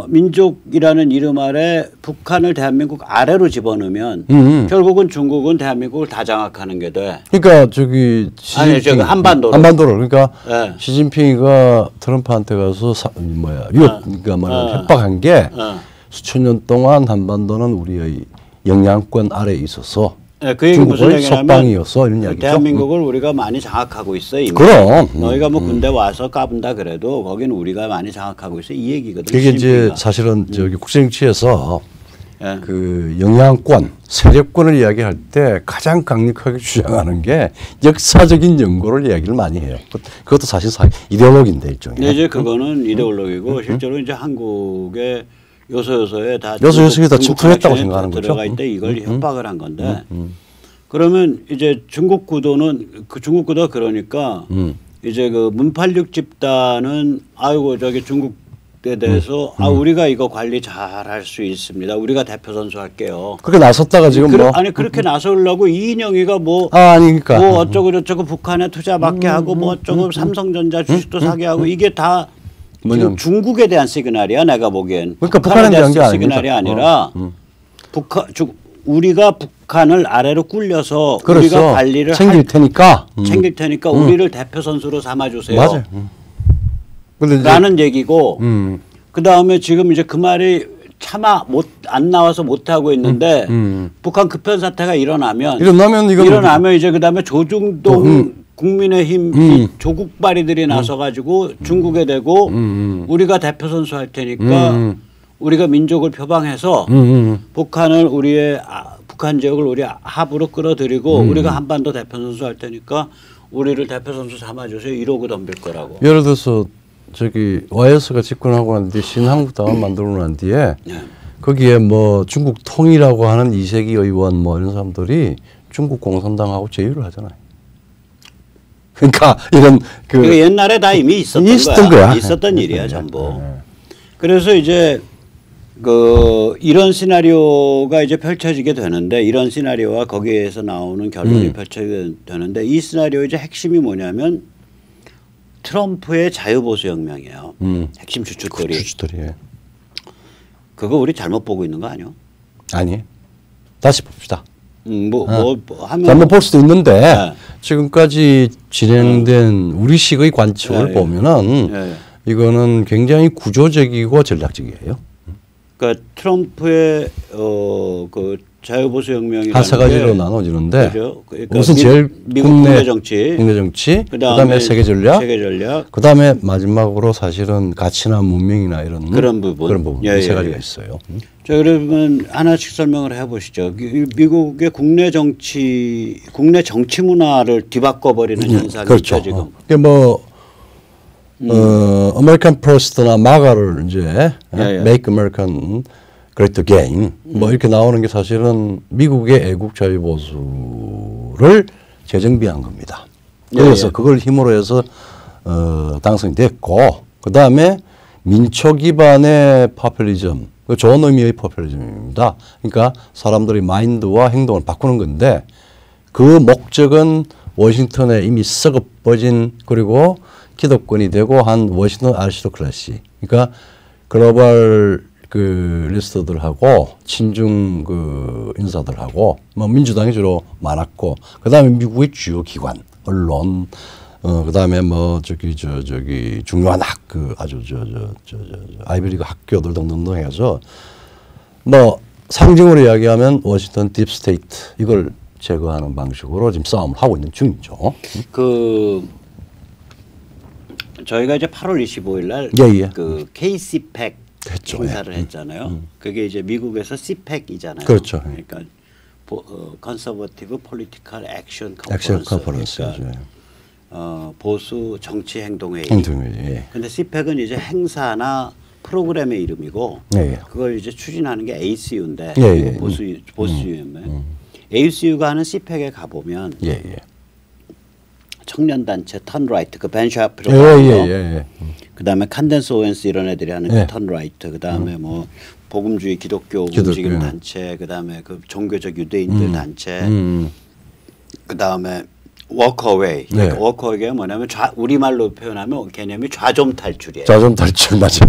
Speaker 1: 민족이라는 이름 아래 북한을 대한민국 아래로 집어넣으면 결국은 중국은 대한민국을 다 장악하는 게 돼.
Speaker 2: 그러니까 저기 한반도를 그러니까 네. 시진핑이가 트럼프한테 가서 그러니까 협박한 게 수천 년 동안 한반도는 우리의 영향권 아래에 있어서
Speaker 1: 네, 그 얘기 무슨 얘기냐면
Speaker 2: 석방이었어 이런 이야기죠.
Speaker 1: 대한민국을 우리가 많이 장악하고 있어 이미.
Speaker 2: 그럼
Speaker 1: 너희가 뭐 군대 와서 까분다 그래도 거기는 우리가 많이 장악하고 있어 이 얘기거든.
Speaker 2: 그게 이제 사실은 저기 국제정치에서 그 영향권, 세력권을 이야기할 때 가장 강력하게 주장하는 게 역사적인 연고를 이야기를 많이 해요. 그것도 사실 이데올로기인데 일종의.
Speaker 1: 네, 이제 그거는 이데올로기고 실제로 이제 한국의 요소요소에 다
Speaker 2: 침투했다고 생각하는 거죠.
Speaker 1: 들어가 있대 이걸 협박을 한 건데 그러면 이제 중국 구도는 중국 구도가 그러니까 이제 그 문팔육 집단은 아이고 저기 중국에 대해서 우리가 이거 관리 잘할 수 있습니다. 우리가 대표 선수 할게요.
Speaker 2: 그렇게 나섰다가 지금
Speaker 1: 아니 그렇게 나서려고 이인영이가 뭐
Speaker 2: 아니니까
Speaker 1: 뭐 어쩌고 저쩌고 북한에 투자 받게 하고 뭐 어쩌고 삼성전자 주식도 사게 하고 이게 다 지금 중국에 대한 시그널이야 내가 보기엔.
Speaker 2: 그러니까 북한에 대한 게
Speaker 1: 시그널이 아니라 우리가 북한을 아래로 꿀려서
Speaker 2: 그렇죠.
Speaker 1: 우리가 관리를
Speaker 2: 챙길 테니까
Speaker 1: 우리를 대표 선수로 삼아주세요.
Speaker 2: 맞아요.
Speaker 1: 라는 얘기고 그 다음에 지금 이제 그 말이 차마 안 나와서 못 하고 있는데 북한 급변 사태가 일어나면 이제 그 다음에 조중동 국민의힘 조국발이들이 나서가지고 중국에 대고 우리가 대표 선수 할 테니까 우리가 민족을 표방해서 북한을 북한 지역을 우리 합으로 끌어들이고 우리가 한반도 대표 선수 할 테니까 우리를 대표 선수 삼아주세요 이러고 덤빌 거라고.
Speaker 2: 예를 들어서 저기 YS가 집권하고 난 뒤에 신한국당을 만들어 난 뒤에 거기에 뭐 중국 통이라고 하는 이세기 의원 뭐 이런 사람들이 중국 공산당하고 제휴를 하잖아요. 그러니까 이런
Speaker 1: 그 옛날에 다 이미 있었던 거야. 있었던 일이야 전부. 그래서 이제 이런 시나리오가 이제 펼쳐지게 되는데 이런 시나리오와 거기에서 나오는 결론이 펼쳐지게 되는데 이 시나리오 이제 핵심이 뭐냐면 트럼프의 자유보수 혁명이에요. 핵심 주춧돌이. 그거 우리 잘못 보고 있는 거 아니요?
Speaker 2: 아니. 다시 봅시다.
Speaker 1: 하면
Speaker 2: 잘못 볼 수도 있는데 지금까지 진행된 우리식의 관측을 보면은 이거는 굉장히 구조적이고 전략적이에요.
Speaker 1: 그러니까 트럼프의 그 자유보수 혁명이
Speaker 2: 한 세 가지로 나눠지는데
Speaker 1: 그렇죠? 그러니까
Speaker 2: 우선 제일
Speaker 1: 국내 정치,
Speaker 2: 그다음에 세계 전략, 그다음에 마지막으로 사실은 가치나 문명이나 이런
Speaker 1: 그런 부분
Speaker 2: 세 가지가 있어요.
Speaker 1: 자, 그러면 하나씩 설명을 해보시죠. 미국의 국내 정치 문화를 뒤바꿔 버리는 현상이
Speaker 2: 그렇죠.
Speaker 1: 있죠 지금.
Speaker 2: 이게 아메리칸 퍼스트나 마가를 이제 Make American Great Again 뭐 이렇게 나오는 게 사실은 미국의 애국 자유보수를 재정비한 겁니다. 그래서 그걸 힘으로 해서 당선이 됐고 그 다음에 민초 기반의 포퓰리즘, 좋은 의미의 포퓰리즘입니다. 그러니까 사람들의 마인드와 행동을 바꾸는 건데 그 목적은 워싱턴에 이미 썩어버진 그리고 기득권이 되고 한 워싱턴 아리스토크라시, 그러니까 글로벌 그 리스트들하고 친중 그 인사들하고 뭐 민주당이 주로 많았고 그 다음에 미국의 주요 기관, 언론, 그 다음에 뭐 저기 중요한 아주 아이비리그 학교들 등등등 해서 뭐 상징으로 이야기하면 워싱턴 딥스테이트 이걸 제거하는 방식으로 지금 싸움을 하고 있는 중이죠.
Speaker 1: 저희가 이제 8월 25일 날 그 KCPAC
Speaker 2: 했죠.
Speaker 1: 행사를 했잖아요. 그게 이제 미국에서 CPAC이잖아요.
Speaker 2: 그렇죠.
Speaker 1: 그러니까 컨서버티브 폴리티컬 액션
Speaker 2: 액션
Speaker 1: 컨퍼런스.
Speaker 2: 컨퍼런스.
Speaker 1: 그러니까 보수 정치 행동회의.
Speaker 2: 행동회의.
Speaker 1: 근데 CPAC은 이제 행사나 프로그램의 이름이고
Speaker 2: 예.
Speaker 1: 그걸 이제 추진하는 게 ACU인데
Speaker 2: 예.
Speaker 1: 보수유연맹. ACU가 하는 CPAC에 가보면
Speaker 2: 예.
Speaker 1: 청년단체 턴라이트 그 벤샤프로 그다음에 칸덴스 오웬스 이런 애들이 하는 그 턴라이트 그다음에 뭐 복음주의 기독교 움직임 단체 그다음에 그 종교적 유대인들 단체 그다음에 워커웨이. 그러니까 워커웨이가 뭐냐면 우리말로 표현하면 개념이 좌좀 탈출이에요.
Speaker 2: 좌좀 탈출 맞아.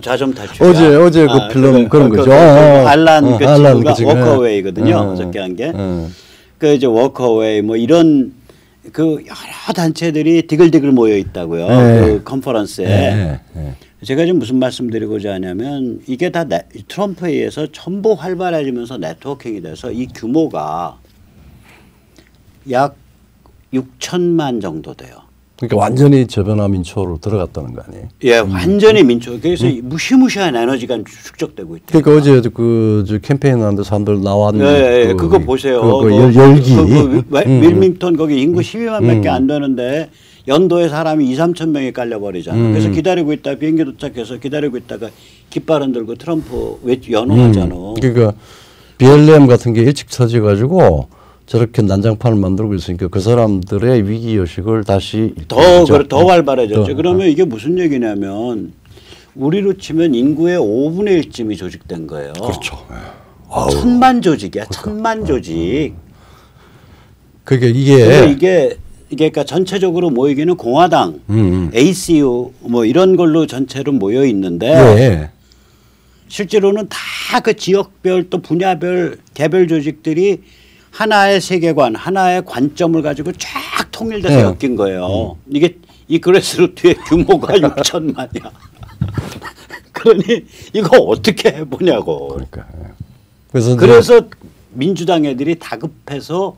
Speaker 1: 좌좀 탈출.
Speaker 2: 어제 그 필름 그런 거죠.
Speaker 1: 알란 그 친구가 워커웨이거든요. 어저께 한 게. 그 이제 워커웨이 뭐 이런 그 여러 단체들이 디글디글 모여 있다고요. 그 컨퍼런스에. 제가 지금 무슨 말씀드리고자 하냐면 이게 다 트럼프에 의해서 전부 활발해지면서 네트워킹이 돼서 이 규모가 약 6천만 정도 돼요.
Speaker 2: 그러니까 완전히 저변화 민초로 들어갔다는 거 아니에요?
Speaker 1: 예, 완전히 민초. 그래서 무시무시한 에너지가 축적되고 있다.
Speaker 2: 그러니까 어제 그 캠페인 하는데 사람들 나왔는데.
Speaker 1: 예, 그거 보세요.
Speaker 2: 열기.
Speaker 1: 밀밍턴 거기 인구 12만밖에 안 되는데 연도에 사람이 2~3천 명이 깔려버리잖아. 그래서 기다리고 있다 비행기 도착해서 기다리고 있다가 깃발 흔들고 트럼프 연호하잖아.
Speaker 2: 그러니까 BLM 같은 게 일찍 터져가지고. 저렇게 난장판을 만들고 있으니까 그 사람들의 위기 의식을 다시
Speaker 1: 더 활발해졌죠. 그러면 이게 무슨 얘기냐면 우리로 치면 인구의 5분의 1쯤이 조직된 거예요.
Speaker 2: 그렇죠.
Speaker 1: 천만 조직이야. 천만 조직.
Speaker 2: 그게
Speaker 1: 이게 그러니까 전체적으로 모이기는 공화당, ACU 뭐 이런 걸로 전체로 모여 있는데 실제로는 다 그 지역별 또 분야별 개별 조직들이 하나의 세계관, 하나의 관점을 가지고 쫙 통일돼서 엮인 거예요. 이게 이 그래스로 뒤에 규모가 6천만이야. 그러니 이거 어떻게 해보냐고.
Speaker 2: 그러니까.
Speaker 1: 그래서 민주당 애들이 다급해서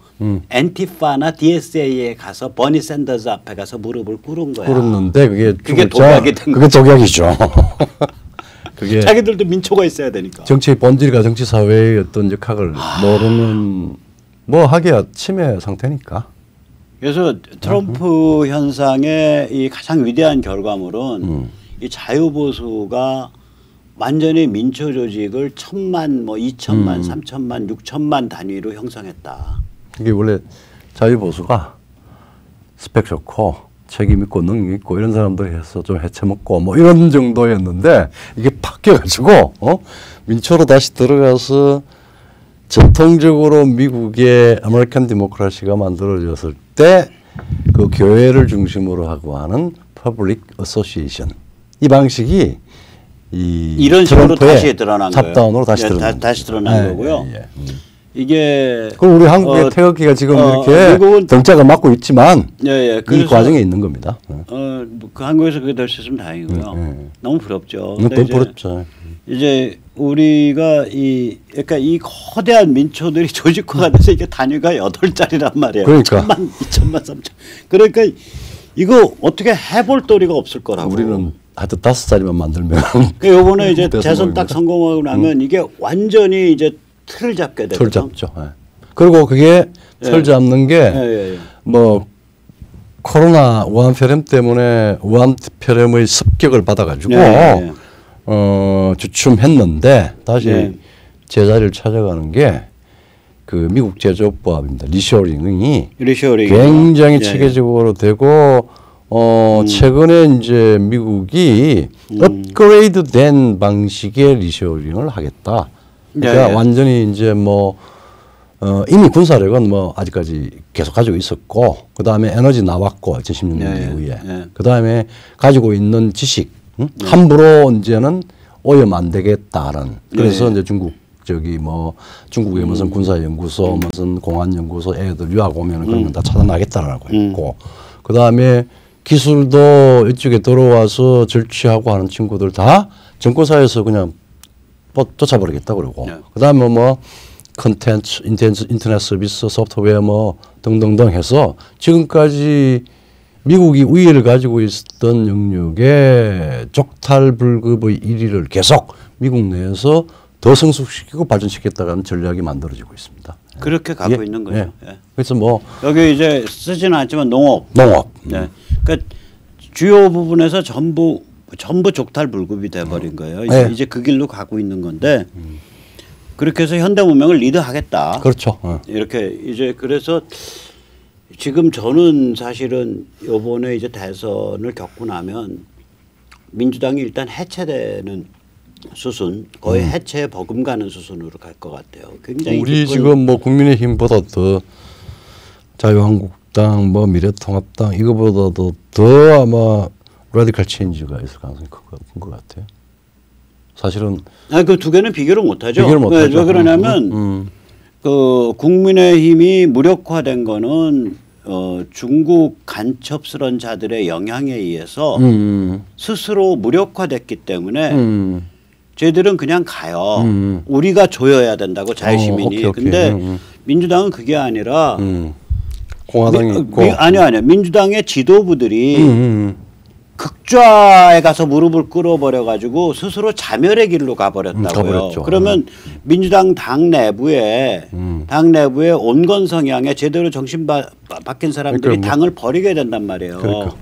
Speaker 1: 엔티파나 DSA에 가서 버니 샌더스 앞에 가서 무릎을 꿇은 거야.
Speaker 2: 꿇었는데 그게
Speaker 1: 독약이 된 거야.
Speaker 2: 그게 독약이죠. 그게
Speaker 1: 자기들도 민초가 있어야 되니까.
Speaker 2: 정치의 본질과 정치 사회의 어떤 역학을 모르는 뭐 하기야 치매 상태니까.
Speaker 1: 그래서 트럼프 현상의 이 가장 위대한 결과물은 이 자유보수가 완전히 민초 조직을 1,000만, 뭐 2,000만, 3,000만, 6,000만 단위로 형성했다.
Speaker 2: 이게 원래 자유보수가 스펙 좋고 책임 있고 능력 있고 이런 사람들 해서 좀 해쳐먹고 뭐 이런 정도였는데 이게 바뀌어가지고 민초로 다시 들어가서 전통적으로 미국의 아메리칸 디모크라시가 만들어졌을 때 그 교회를 중심으로 하고 하는 퍼블릭 어소시에이션 이 방식이
Speaker 1: 이런 식으로 다시 드러난 거예요.
Speaker 2: 탑다운으로 다시
Speaker 1: 드러난 거고요. 이게
Speaker 2: 그럼 우리 한국의 태극기가 지금 이렇게 등짝을 맞고 있지만 이 과정에 있는 겁니다.
Speaker 1: 그 한국에서 그게 될 수 있으면 다행이고요. 너무 부럽죠.
Speaker 2: 너무 부럽죠.
Speaker 1: 이제 우리가 그러니까 이 거대한 민초들이 조직화가 돼서 이게 단위가 8자리란 말이에요.
Speaker 2: 그러니까
Speaker 1: 1,000만, 2,000만, 3,000. 그러니까 이거 어떻게 해볼 도리가 없을 거라고.
Speaker 2: 우리는 하여튼 5자리만 만들면.
Speaker 1: 그 요번에 이제 대선 딱 성공하고 나면 이게 완전히 이제 틀을 잡게 되거든요.
Speaker 2: 틀 잡죠. 그리고 그게 틀 잡는 게 뭐 코로나 우한폐렴 때문에 우한폐렴의 습격을 받아가지고 주춤했는데 다시 제자리를 찾아가는 게 그 미국 제조업부합입니다. 리쇼링이 굉장히 체계적으로 되고 최근에 이제 미국이 업그레이드된 방식의 리쇼링을 하겠다. 그러니까 완전히 이제 뭐 이미 군사력은 뭐 아직까지 계속 가지고 있었고 그 다음에 에너지 나왔고 2016년 이후에 그 다음에 가지고 있는 지식 함부로 이제는 오염 안 되겠다는 그래서 이제 중국의 무슨 군사연구소 무슨 공안연구소 애들 유학 오면은 그런 건 다 차단하겠다라고 했고 그 다음에 기술도 이쪽에 들어와서 절취하고 하는 친구들 다 정권사에서 그냥 쫓아버리겠다 그러고 그 다음에 뭐 컨텐츠, 인터넷 서비스, 소프트웨어 뭐 등등등 해서 지금까지 미국이 우위를 가지고 있었던 영역에 적탈불급의 1위를 계속 미국 내에서 더 성숙시키고 발전시켰다가 하는 전략이 만들어지고 있습니다.
Speaker 1: 그렇게 가고 있는 거죠.
Speaker 2: 예.
Speaker 1: 예.
Speaker 2: 그래서 뭐
Speaker 1: 여기 이제 쓰지는 않지만 농업. 네. 그러니까 주요 부분에서 전부 족탈불급이 돼버린 거예요.
Speaker 2: 네.
Speaker 1: 이제 그 길로 가고 있는 건데 그렇게 해서 현대 문명을 리드하겠다.
Speaker 2: 그렇죠.
Speaker 1: 이렇게 이제 그래서 지금 저는 사실은 이번에 이제 대선을 겪고 나면 민주당이 일단 해체되는 수순, 거의 해체 버금가는 수순으로 갈 것 같아요. 굉장히
Speaker 2: 우리 지금 뭐 국민의힘보다 더 자유한국당, 뭐 미래통합당 이거보다도 더 아마 라디칼 체인지가 있을 가능성이 큰 것 같아요. 사실은
Speaker 1: 그 두 개는 비교를 못하죠.
Speaker 2: 비교를 못하죠.
Speaker 1: 왜 그러냐면 그 국민의힘이 무력화된 거는 중국 간첩스런 자들의 영향에 의해서 스스로 무력화됐기 때문에 쟤들은 그냥 가요. 우리가 조여야 된다고 자유시민이.
Speaker 2: 오케이.
Speaker 1: 근데 민주당은 그게 아니라
Speaker 2: 공화당이 있고
Speaker 1: 아니요. 민주당의 지도부들이 극좌에 가서 무릎을 꿇어버려 가지고 스스로 자멸의 길로 가버렸다고요. 그러면 민주당 당 내부에 온건 성향에 제대로 정신 바뀐 사람들이
Speaker 2: 그러니까
Speaker 1: 당을 버리게 된단 말이에요.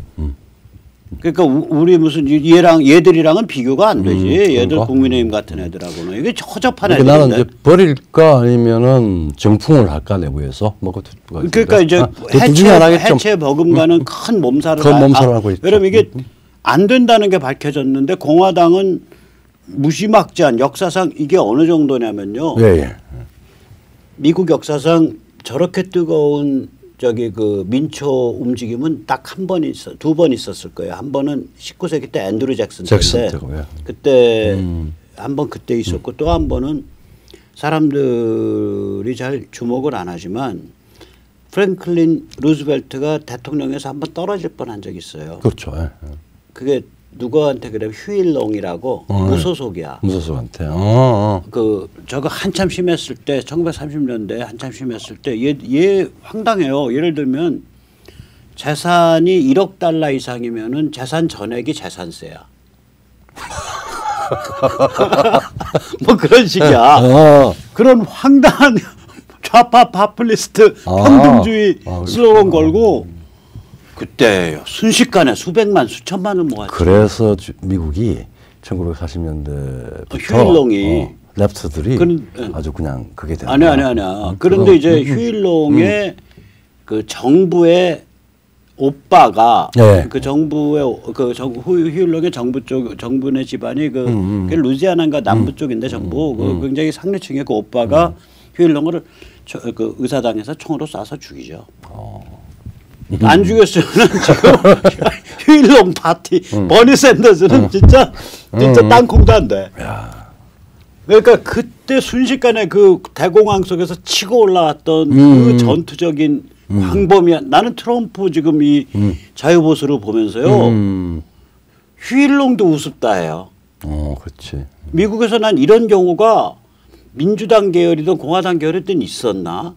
Speaker 2: 그러니까
Speaker 1: 우리 무슨 얘들이랑은 비교가 안 되지. 얘들 국민의힘 같은 애들하고는 이게 허접한 애들인데.
Speaker 2: 나는 이제 버릴까 아니면은 정풍을 할까 내부에서 뭐
Speaker 1: 그러니까 이제 해체 버금가는 큰 몸살을
Speaker 2: 하고 있죠.
Speaker 1: 여러분 이게 안 된다는 게 밝혀졌는데 공화당은 무지막지한 역사상 이게 어느 정도냐면요.
Speaker 2: 예.
Speaker 1: 미국 역사상 저렇게 뜨거운 그 민초 움직임은 딱 두 번 있었을 거예요. 한 번은 19세기 때 앤드루 잭슨 때인데 그때 한 번 그때 있었고 또 한 번은 사람들이 잘 주목을 안 하지만 프랭클린 루즈벨트가 대통령에서 한 번 떨어질 뻔한 적이 있어요.
Speaker 2: 그렇죠.
Speaker 1: 그게 누구한테 그래 휴일롱이라고 무소속이야.
Speaker 2: 무소속한테.
Speaker 1: 저거 한참 심했을 때 1930년대 한참 심했을 때 얘 황당해요. 예를 들면 재산이 1억 달러 이상이면은 재산 전액이 재산세야. 뭐 그런 식이야. 그런 황당한 좌파 파퓰리스트 평등주의 슬로건 걸고 그때 순식간에 수백만 수천만을 모았죠.
Speaker 2: 그래서 미국이 1940년대부터
Speaker 1: 휴일롱이
Speaker 2: 랩터들이 아주 그냥 그게 되는
Speaker 1: 아니야. 그런데 이제 휴일롱의 그 정부의 오빠가 그 정부의 휴일롱의 정부의 집안이 그게 루지아나인가 남부 쪽인데 정부 굉장히 상류층의 그 오빠가 휴일롱을 그 의사당에서 총으로 쏴서 죽이죠. 안 죽였으면 지금 휴일롱 파티 버니 샌더스는 진짜 땅콩도 안 돼. 그러니까 그때 순식간에 그 대공황 속에서 치고 올라왔던 그 전투적인 광범위한 나는 트럼프 지금 이 자유보수를 보면서요 휴일롱도 우습다 해요.
Speaker 2: 그렇지.
Speaker 1: 미국에서 난 이런 경우가 민주당 계열이든 공화당 계열이든 있었나?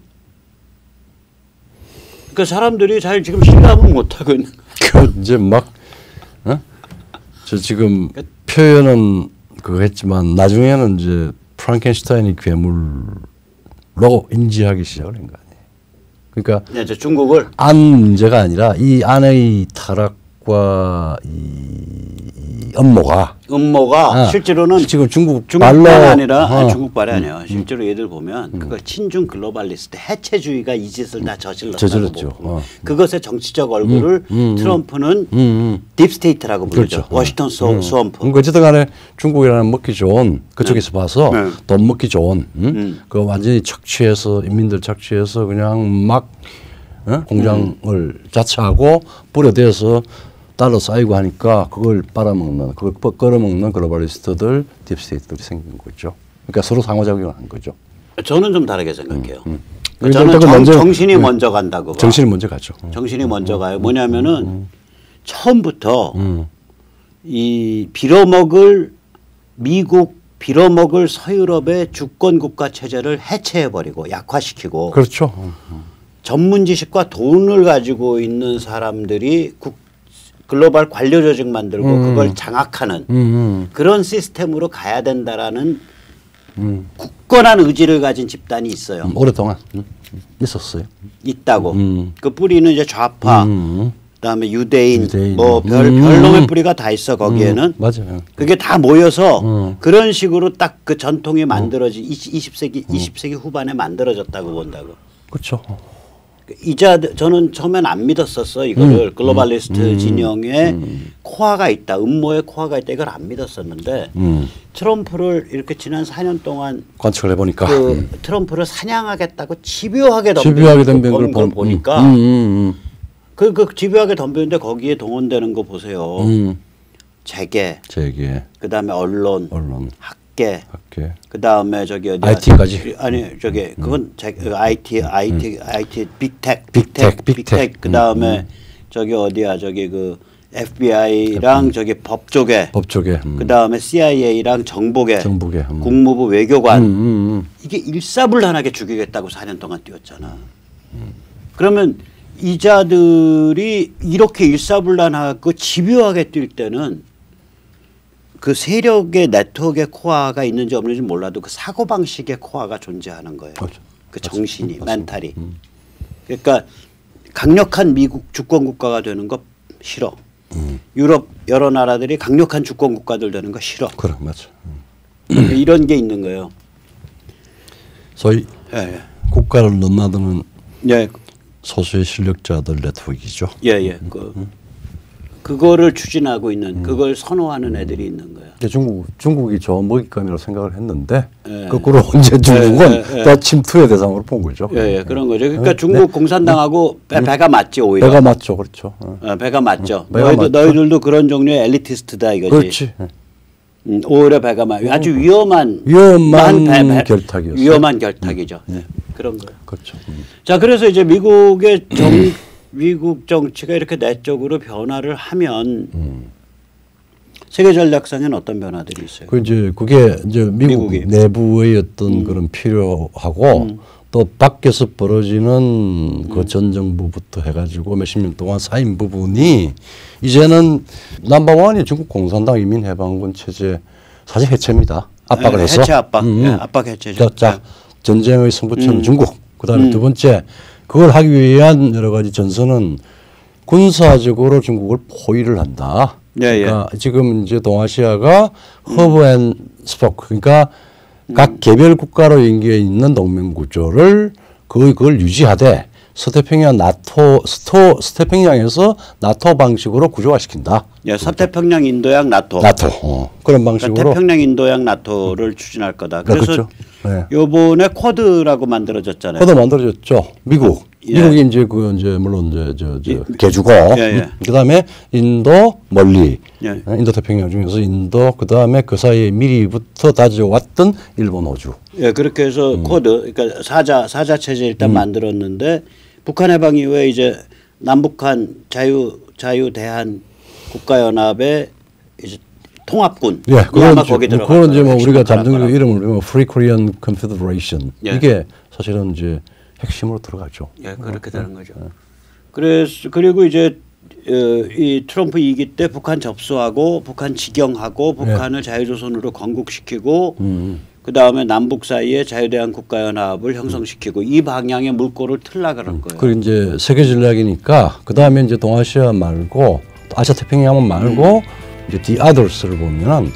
Speaker 1: 그 사람들이 잘 지금 실감을 못 하고 있는.
Speaker 2: 이제 막 저 지금 표현은 그거 했지만 나중에는 이제 프랑켄슈타인이 괴물로 인지하기 시작을 한 거 아니에요. 그러니까
Speaker 1: 네, 중국을
Speaker 2: 안 문제가 아니라 이 안의 타락과 이 음모가
Speaker 1: 실제로는
Speaker 2: 지금
Speaker 1: 중국발이 아니라 중국발이 아니에요. 실제로 얘들 보면 그거 친중 글로벌리스트 해체주의가 이 짓을 다 저질렀죠. 그것의 정치적 얼굴을 트럼프는 딥스테이트라고 부르죠.
Speaker 2: 그렇죠.
Speaker 1: 워싱턴 스왑프.
Speaker 2: 어쨌든 간에 중국이라는 먹기 좋은 그쪽에서 봐서 돈 먹기 좋은 그 완전히 착취해서 인민들 착취해서 그냥 막 공장을 자처하고 뿌려대서 달러 쌓이고 하니까 그걸 빨아먹는, 그걸 끌어먹는 글로벌리스트들, 딥스테이트들이 생긴 거죠. 그러니까 서로 상호작용을 한 거죠.
Speaker 1: 저는 좀 다르게 생각해요. 저는 정신이 먼저 간다고 봐.
Speaker 2: 정신이 먼저 가죠.
Speaker 1: 정신이 먼저 가요. 뭐냐면은 처음부터 이 미국 빌어먹을 서유럽의 주권국가 체제를 해체해버리고 약화시키고
Speaker 2: 그렇죠.
Speaker 1: 전문 지식과 돈을 가지고 있는 사람들이 글로벌 관료 조직 만들고 그걸 장악하는 그런 시스템으로 가야 된다라는 굳건한 의지를 가진 집단이 있어요.
Speaker 2: 오랫동안 있었어요.
Speaker 1: 있다고. 그 뿌리는 이제 좌파, 그다음에 유대인, 뭐 별놈의 뿌리가 다 있어 거기에는.
Speaker 2: 맞아요.
Speaker 1: 그게 다 모여서 그런 식으로 딱 그 전통이 만들어지 20세기 후반에 만들어졌다고 본다고.
Speaker 2: 그렇죠.
Speaker 1: 저는 처음엔 안 믿었었어 이거를 글로벌리스트 진영에 코어가 있다, 음모의 코어가 있다 이걸 안 믿었었는데 트럼프를 이렇게 지난 4년 동안
Speaker 2: 관측을 해보니까
Speaker 1: 그 트럼프를 사냥하겠다고 집요하게
Speaker 2: 덤비는
Speaker 1: 걸 보니까 그 집요하게 덤비는데 거기에 동원되는 거 보세요. 재계, 그다음에 언론, 학계. 그다음에 저기 어디
Speaker 2: IT까지.
Speaker 1: 아니 저기 그건 IT 빅텍 그다음에 저기 어디야 저기 그 FBI랑 저기 법조계 그다음에 CIA랑 정보계 국무부 외교관 이게 일사불란하게 죽이겠다고 4년 동안 뛰었잖아. 그러면 이자들이 이렇게 일사불란하고 집요하게 뛸 때는 그 세력의 네트워크의 코어가 있는지 없는지 몰라도 그 사고방식의 코어가 존재하는 거예요.
Speaker 2: 그렇죠.
Speaker 1: 그 정신이, 멘탈이. 그러니까 강력한 미국 주권국가가 되는 거 싫어. 유럽 여러 나라들이 강력한 주권국가들 되는 거 싫어.
Speaker 2: 그래, 맞아.
Speaker 1: 이런 게 있는 거예요.
Speaker 2: 소위
Speaker 1: 예.
Speaker 2: 국가를 넘나드는
Speaker 1: 예.
Speaker 2: 소수의 실력자들 네트워크이죠.
Speaker 1: 예. 그거를 추진하고 있는 그걸 선호하는 애들이 있는 거예요.
Speaker 2: 중국이 좋은 먹잇감이라고 생각을 했는데 거꾸로 이제 중국은 또 침투의 대상으로 본 거죠.
Speaker 1: 예, 그런 거죠. 그러니까 중국 공산당하고 배가 맞지 오히려.
Speaker 2: 배가 맞죠, 그렇죠.
Speaker 1: 배가 맞죠.
Speaker 2: 맞죠.
Speaker 1: 너희들도 그런 종류의 엘리티스트다 이거지.
Speaker 2: 그렇지.
Speaker 1: 오히려 배가 아주 위험한
Speaker 2: 결탁이었어요.
Speaker 1: 위험한 결탁이죠. 그런 거예요.
Speaker 2: 그렇죠.
Speaker 1: 자, 그래서 이제 미국 정치가 이렇게 내적으로 변화를 하면 세계 전략상에는 어떤 변화들이 있어요?
Speaker 2: 그게 이제 미국 내부의 어떤 그런 필요하고 또 밖에서 벌어지는 그 전 정부부터 해가지고 몇십 년 동안 쌓인 부분이 이제는 넘버원이 중국 공산당 인민해방군 체제 사실 해체입니다. 압박을 해서.
Speaker 1: 해체 압박. 압박 해체죠.
Speaker 2: 자, 전쟁의 승부처는 중국. 그다음에 두 번째 그걸 하기 위한 여러 가지 전선은 군사적으로 중국을 포위를 한다. 그러니까 지금 이제 동아시아가 허브 앤 스포크 그러니까 각 개별 국가로 연계해 있는 동맹 구조를 그걸 유지하되 서태평양에서 나토 방식으로 구조화시킨다.
Speaker 1: 서태평양 인도양 나토.
Speaker 2: 그런 방식으로.
Speaker 1: 그러니까 태평양 인도양 나토를 추진할 거다. 그래서
Speaker 2: 그렇죠.
Speaker 1: 요번에 쿼드라고 만들어졌잖아요.
Speaker 2: 쿼드 만들어졌죠. 미국이 이제 물론 이제 개주고 그다음에 인도 멀리 인도 태평양 중에서 인도 그다음에 그 사이에 미리부터 다져왔던 일본 호주.
Speaker 1: 그렇게 해서 쿼드 그러니까 사자 체제 일단 만들었는데 북한 해방 이후에 이제 남북한 자유대한 국가연합의 이제 통합군. 아마 거기 들어가.
Speaker 2: 그건 이제 뭐 우리가 잠정적 이름을 보면 Free Korean Confederation 이게 사실은 이제 핵심으로 들어가죠.
Speaker 1: 그렇게 되는 거죠. 그리고 이제 이 트럼프 2기 때 북한 접수하고 북한 직영하고 북한을 자유조선으로 건국시키고 그 다음에 남북 사이에 자유대한 국가연합을 형성시키고 이 방향의 물꼬를 틀라 그런 거예요.
Speaker 2: 그리고 이제 세계 전략이니까 그 다음에 이제 동아시아 말고 아시아 태평양 말고 이제 The Others를 보면은